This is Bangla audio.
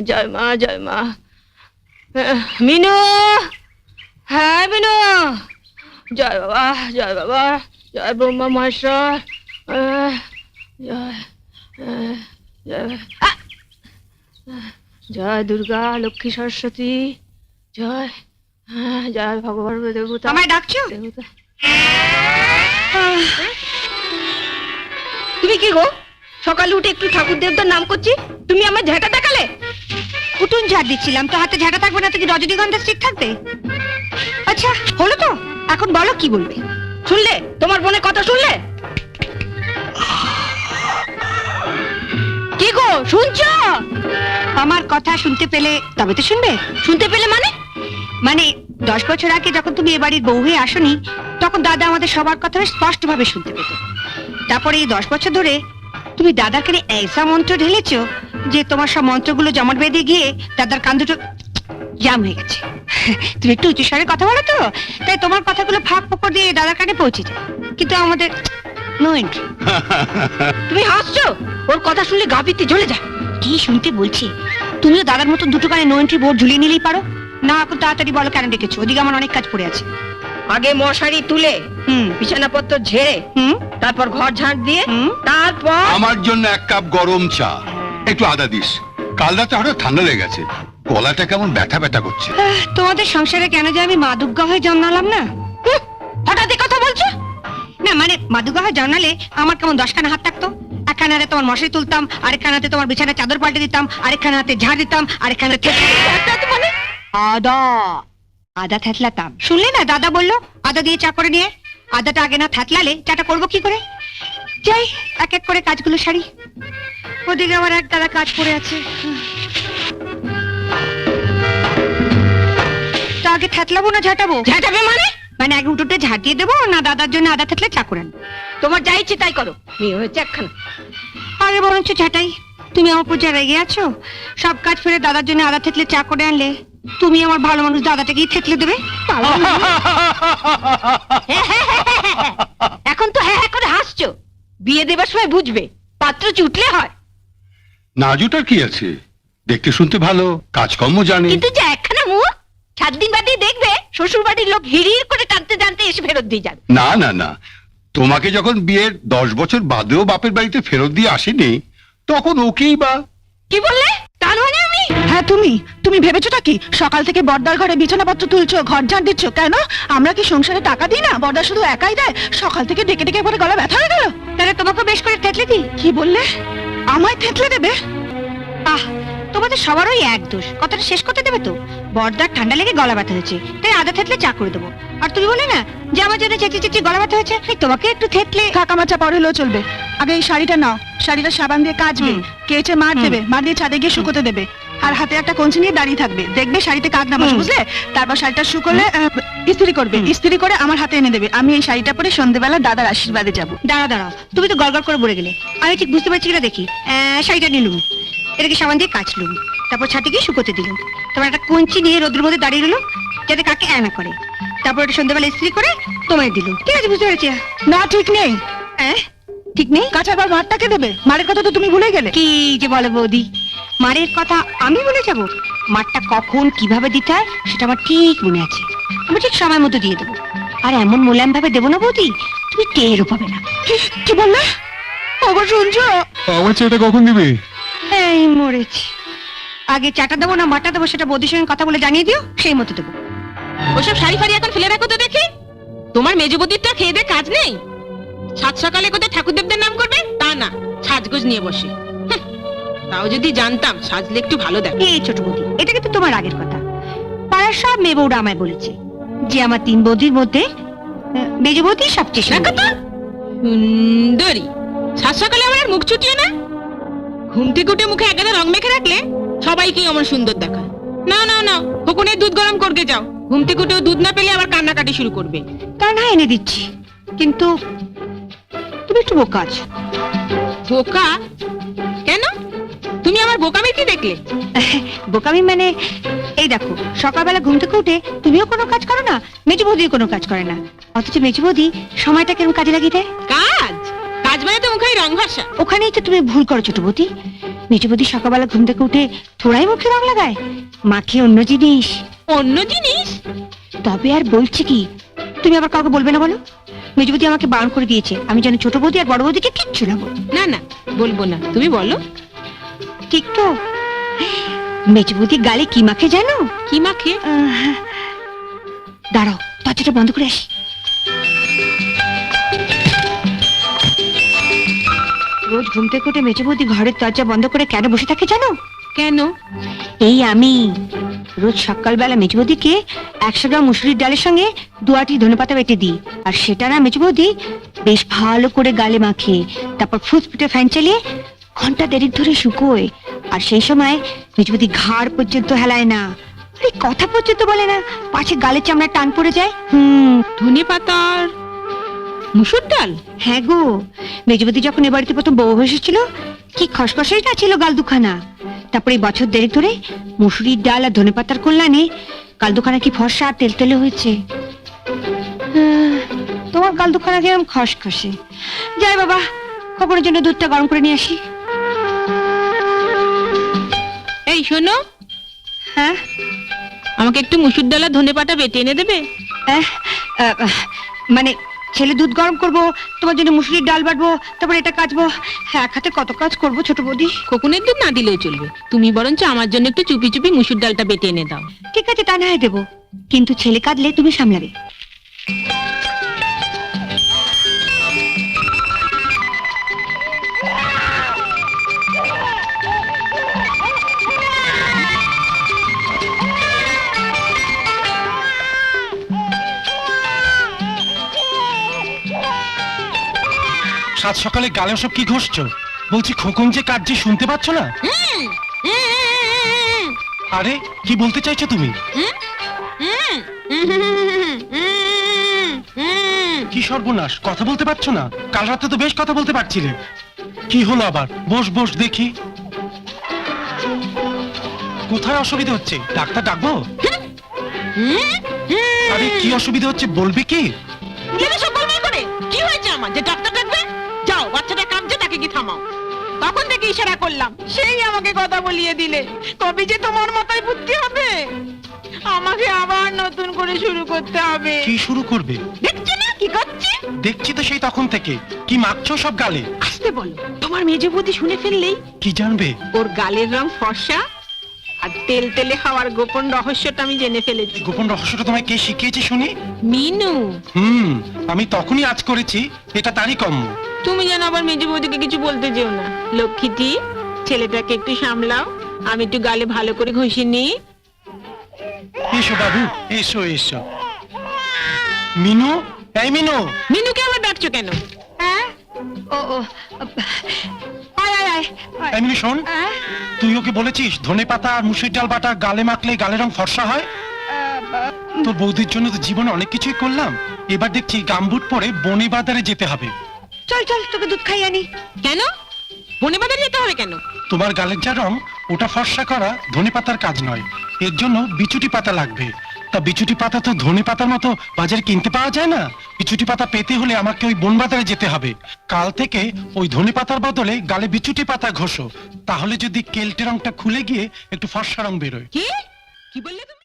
জয় মা জয় মা। মিনু, হ্যাঁ মিনু, জয় বাবা জয় বাবা, জয় ব্রহ্মা মহেশ্বর, জয় জয় দুর্গা লক্ষ্মী সরস্বতী, জয় জয় ভগবান দেবতা। আমায় ডাকছো? দেবতা তুমি কি গো, সকালে উঠে একটু ঠাকুর দেবতার নাম করছি, তুমি আমার ঝাঁটা দেখালে? উঠুন ঝাড় দিচ্ছিলাম, তো হাতে ঝাঁটা থাকবে না তো কি রজনীগন্ধা স্টিক থাকবে? আচ্ছা হলো তো, এখন বলো কি বলবে। শুনলে তোমার বোনের কথা শুনলে? কি গো শুনছো? আমার কথা শুনতে পেলে তবে তো শুনবে। শুনতে পেলে মানে? মানে 10 বছর আগে যখন তুমি এ বাড়ির বউ হয়ে আসনি, তখন দাদা আমাদের সবার কথা স্পষ্ট ভাবে শুনতে পেত। তারপরে এই 10 বছর ধরে তুমি দাদার কানে ऐसा মন্ত্র ঢেলেছো যে তোমার সব মন্ত্রগুলো জমাট বেঁধে গিয়ে দাদার কান দুটো জাম হয়ে গেছে। তুমি একটু উঁচু স্বরে কথা বলো তো, তাই তোমার কথাগুলো ফাঁক ফোকর দিয়ে দাদার কানে পৌঁছে যায়, কিন্তু আমাদের নো এন্ট্রি। তুমি হাসছো? ওর কথা শুনলে গা পিত্তে জ্বলে যায়। কি শুনতে বলছি? তুমিও দাদার মতন দুটো কানে নো এন্ট্রি বোর্ড ঝুলিয়ে নিলেই পারো না। এখন তাড়াতাড়ি বলো কেন ডেকেছো? ওদিকে আমার অনেক কাজ পড়ে আছে। আগে মশারি তুলে, বিছানাপত্র ঝেড়ে, তারপর ঘর ঝাড় দিয়ে, তারপর আমার জন্য 1 কাপ গরম চা, একটু আদা দিস। কাল রাতে হঠাৎ ঠান্ডা লেগে গেছে, গলাটা কেমন ব্যথা ব্যথা করছে। তোমাদের সংসারে কেন যে আমি মা দুর্গা হয়ে জন্মালাম না? হঠাৎ এই কথা বলছো? না মানে মা দুর্গা হয়ে জন্মালে আমার কেমন 10খানা হাত থাকতো। একখানা হাতে তোমার মশারি তুলতাম, আরেকখানা হাতে তোমার বিছানার চাদর পাল্টে দিতাম, আরেকখানা হাতে ঝাড় দিতাম, আরেকখানা হাতে মানে আদা আদা থ্যাতলাতাম। শুনলে না দাদা বললো আদা দিয়ে চা করে নিয়ে। আদাটা আগে না থ্যাতলালে চাটা করবো কি করে? যাই এক এক করে কাজগুলো সারি, ওদিকে আমার এক দাদা কাজ পড়ে আছে। তো আগে থ্যাতলাবো না ঝাঁটাবো? ঝাঁটাবে মানে? মানে আগে উঠোতে ঝাঁট দিয়ে দেবো না দাদার জন্য আদা থ্যাতলে চা করে আনবো? তোমার যা ইচ্ছে তাই করো, মেয়ে হয়েছে একখানা। আগে বরঞ্চ ঝাঁটাই। তুমি আমার উপর যা রেগে আছো, সব কাজ ফেলে দাদার জন্য আদা থেতলে চা করে আনলে তুমি আমার ভালো মানুষ দাদাটাকেই থেতলে দেবে। এখন তো হ্যাঁ হ্যাঁ করে হাসছো, বিয়ে দেবার সময় বুঝবে পাত্র চুটলে হয়। নাজুটার কি আছে, দেখতে শুনতে ভালো, কাজকর্ম জানে। কিন্তু যে একখানা মুখ, 7 দিন বাদে দেখবে শ্বশুর বাড়ির লোক হিড়ির করে টানতে টানতে এসে ফেরত দিয়ে যাবে। না না না, তোমাকে যখন বিয়ের 10 বছর বাদেও বাপের বাড়িতে ফেরত দিয়ে আসেনি, তখন ওকেই বা। কি বললে? তার মানে আমি? হ্যাঁ তুমি ভেবেছোটা কি সকাল থেকে বর্দার ঘরে বিছানাপত্র তুলছো, ঘর ঝাড় দিচ্ছ? কেন আমরা কি সংসারে টাকা দিই না? বর্দা শুধু একাই দেয়? সকাল থেকে ডেকে ডেকে পরে গলা ব্যথা হয়ে গেল। তাহলে তোমাকে বেশ করে থেতলে দিই। কি বললে? আমায় থেতলে দেবে? আহ তোমাদের সবারই এক দোষ। কথাটা শেষ করতে দেবে তো? বর্দার ঠান্ডা লেগে গলা ব্যথা হয়েছে, তাই আদা থেতলে চা করে দেবো। আর তুমি বলে না যে আমার জন্য চেঁচিয়ে চেঁচিয়ে গলা ব্যথা হয়েছে, তোমাকে একটু থেতলে কাকামাচা পরে হলেও চলবে। আগে এই শাড়িটা নাও, শাড়িটা সাবান দিয়ে কাচবে, কেচে মার দেবে, মার দিয়ে ছাদে গিয়ে শুকোতে দেবে, আর হাতে একটা কঞ্চি নিয়ে দাঁড়িয়ে থাকবে, দেখবে শাড়িতে কাক না বসে, বুঝলে? তারপর শাড়িটা শুকোলে ইস্ত্রি করবে, ইস্ত্রি করে আমার হাতে এনে দেবে। আমি এই শাড়িটা পরে সন্ধ্যেবেলা দাদার আশীর্বাদে যাবো। দাঁড়াও, তুমি তো গড়গড় করে বলে গেলে, আমি ঠিক বুঝতে পারছি কিনা দেখি। শাড়িটা নিলুম, এটাকে সাবান দিয়ে কাচলুম, তারপর ছাদে গিয়ে শুকোতে দিলুম, তারপর একটা কঞ্চি নিয়ে রোদের মধ্যে দাঁড়িয়ে রইল যাতে কাকে না করে, তারপর এটা সন্ধ্যেবেলা ইস্ত্রি করে তোমায় দিলুম। ঠিক আছে, বুঝতে পেরেছি। না ঠিক নেই। ঠিক নেই? কাঁচার পর মারটাকে দেবে? মারের কথা তো তুমি ভুলে গেলে। কি যে বলো বৌদি, মারের কথা আমি বলে যাব? মারটা কখন কিভাবে দিতে হয় সেটা আমার ঠিক মনে আছে। আমি ঠিক সময় মতো দিয়ে দেবো, আর এমন মোলায়েম ভাবে দেবো না বৌদি, তুমি টেরও পাবে না। কি বললে? আবার শুনছো? আমার চাটা কখন দিবে? এই মরেছি। আগে চাটা দেবো না মাটা দেবো সেটা বৌদির সঙ্গে কথা বলে জানিয়ে দিও, সেই মতো দেবো। ওসব শাড়ি ফাড়ি এখন ফেলে রাখো তো দেখি। তোমার মেজবদির তো খেয়ে দিয়ে কাজ নেই। সাত সকালে কোথায় ঠাকুরদেবদের নাম করবে তা না, সাজগোজ নিয়ে বসে। তাও যদি জানতাম সাজলে একটু ভালো দেখ। এই ছোট বৌদি, এটা কিন্তু তোমার আগের কথা। পাড়ার সব মেয়ে বউরা আমায় বলেছে যে আমার 3 বৌদির মধ্যে মেজ বৌদি সবচেয়ে সুন্দর। সুন্দরী সাত সকালে আমার আর মুখ চুটিয়ে না। ঘুম থেকে উঠে মুখে একাদা রং মেখে রাখলে সবাইকেই আমার সুন্দর দেখায়। না না না, ফকুনের দুধ গরম করতে যাও। ঘুম থেকে উঠেও দুধ না পেলে আবার কান্নাকাটি শুরু করবে। তা না এনে দিচ্ছি, কিন্তু তুমি একটু বোকা আছো। বোকা কেন? তুমি আমার বোকামি কি দেখলে? বোকামি মানে এই দেখো, সকালবেলা ঘুম থেকে উঠে তুমিও কোনো কাজ করো না, মেজু বৌদিও কোনো কাজ করে না, অথচ মেজু বৌদি সময়টা কেমন কাজে লাগিয়ে দেয়। কাজ কাজ মানে তো মুখে রং ভাষা। ওখানেই তো তুমি ভুল করো ছোট বৌদি। মেজবদি সকালবেলা ঘুম থেকে উঠে থোড়াই মুখে রং লাগায়, মাখে অন্য জিনিস। অন্য জিনিস? তবে আর বলছি কি, তুমি আবার কাউকে বলবে না বলো? মেজবদি আমাকে বারণ করে দিয়েছে, আমি যেন ছোট বৌদি আর বড় বৌদিকে কিচ্ছু না বলি। না না, বলবো না, তুমি বলো। ঠিক তো? মেজবদি গালে কি মাখে জানো? কি মাখে? দাঁড়াও, দরজাটা বন্ধ করে আসি। রোজ ঘুম থেকে উঠে মেজে বৌদি ঘরের দরজা বন্ধ করে কেন বসে থাকে জানো? কেন? এই আমি রোজ সকালবেলা মেজে বৌদিকে 100 গ্রাম মুসুরির ডালের সঙ্গে 2 আঁটি ধনেপাতা বেটে দিই, আর সেটা না মেজে বৌদি বেশ ভালো করে গালে মাখে, তারপর ফুসফুটে ফ্যান চালিয়ে ঘন্টা দেড়েক ধরে শুকোয়। আর সেই সময় মেজে বৌদি ঘাড় পর্যন্ত হেলায় না, আরে কথা পর্যন্ত বলে না, পাছে গালের চামড়া টান পড়ে যায়। ধনে পাতার মুসুর ডাল? হ্যাঁ গো, মেজবতী যখন এ বাড়িতে প্রথম বউ এসেছিল কি খসখসাই না ছিল গাল দুখানা। তারপরে এই বছর দেড়েক ধরে মুসুরির ডাল আর ধনেপাতার কল্যাণে গাল দুখানা কি ফর্সা আর তেলতেলে হয়েছে। তোমার গাল দুখানা কিরম খসখসে। যাই বাবা, খবরের জন্য দুধটা গরম করে নিয়ে আসি। এই শোনো, হ্যাঁ আমাকে একটু মুসুর ডাল আর ধনে পাতা বেটে এনে দেবে? মানে ছেলে দুধ গরম করবো, তোমার জন্য মুসুরির ডাল বাটবো, তারপর এটা কাচবো, হ্যাঁ এক হাতে কত কাজ করবো ছোট বৌদি। খোকনের দুধ না দিলেও চলবে, তুমি বরঞ্চ আমার জন্য একটু চুপি চুপি মুসুর ডালটা বেটে এনে দাও। ঠিক আছে, তা না হয় দেবো, কিন্তু ছেলে কাঁদলে তুমি সামলাবে। সাত সকালে গালে সব কি ঘষছো? বলছি খোকন যে কাঁদছে শুনতে পাচ্ছ না? আরে কি বলতে চাইছো তুমি? কি সর্বনাশ, কথা বলতে পারছো না? কাল রাতে তো বেশ কথা বলতে পারছিলে। কি হলো আবার? বস বস দেখি। কোথায় অসুবিধা হচ্ছে? ডাক্তার ডাকবো? আরে কি অসুবিধা হচ্ছে বলবে কি? কি হয়েছে আমার যে ডাক্তার ডাকবে? যাও, বাচ্চাটা কাঁদছে, তাকে কি থামাও। তখন থেকে ইশারা করলাম, সেই আমাকে কথা বলিয়ে দিলে। কবে যে তোমার মাথায় বুদ্ধি হবে? আমাকে আবার নতুন করে শুরু করতে হবে। কি শুরু করবে? দেখছো না কি করছে? দেখছি তো সেই তখন থেকে। কি মাখছো সব গালে? আসতে বলো, তোমার মেজে বৌদি শুনে ফেললেই। কি জানবে? ওর গালের রং ফর্সা আর তেল তেলে হওয়ার গোপন রহস্যটা আমি জেনে ফেলেছি। গোপন রহস্যটা তোমায় কে শিখিয়েছে শুনি? মিনু। আমি তখনই আজ করেছি, এটা তারই কম্য। তুমি যেন আবার মেজে বৌদিকে কিছু বলতে যেও না। লক্ষ্মীটি, ছেলেটাকে একটু সামলাও, আমি একটু গালে ভালো করে ঘষে নিই। এসো বাবু, এসো এসো। মিনু, এই মিনু। মিনুকে আবার ডাকছো কেন? হ্যাঁ ও ও আয় আয় আয় আয়। এই মিনু শোন, হ্যাঁ? তুই ওকে বলেছিস ধনে পাতা আর মুসুর ডাল বাটা গালে মাখলে গালের রং ফর্সা হয়? তোর বৌদির জন্য তো জীবনে অনেক কিছুই করলাম, এবার দেখছি গামবুট পরে বনে বাজারে যেতে হবে। চল চল, তোকে দুধ খাইয়ে আনি। কেন বনে বাজারে যেতে হবে কেন? তোমার গালের যা রং ওটা ফর্সা করা ধনে পাতার কাজ নয়, এর জন্য বিচুটি পাতা লাগবে। তা বিচুটি পাতা তো ধনে পাতার মতো বাজারে কিনতে পাওয়া যায় না। বিচুটি পাতা পেতে হলে আমাকে ওই বন বাজারে যেতে হবে। কাল থেকে ওই ধনে পাতার বদলে গালে বিচুটি পাতা ঘষো, তাহলে যদি কেলটে রংটা খুলে গিয়ে একটু ফর্সা রং বেরোয়। কি কি বললে তুমি?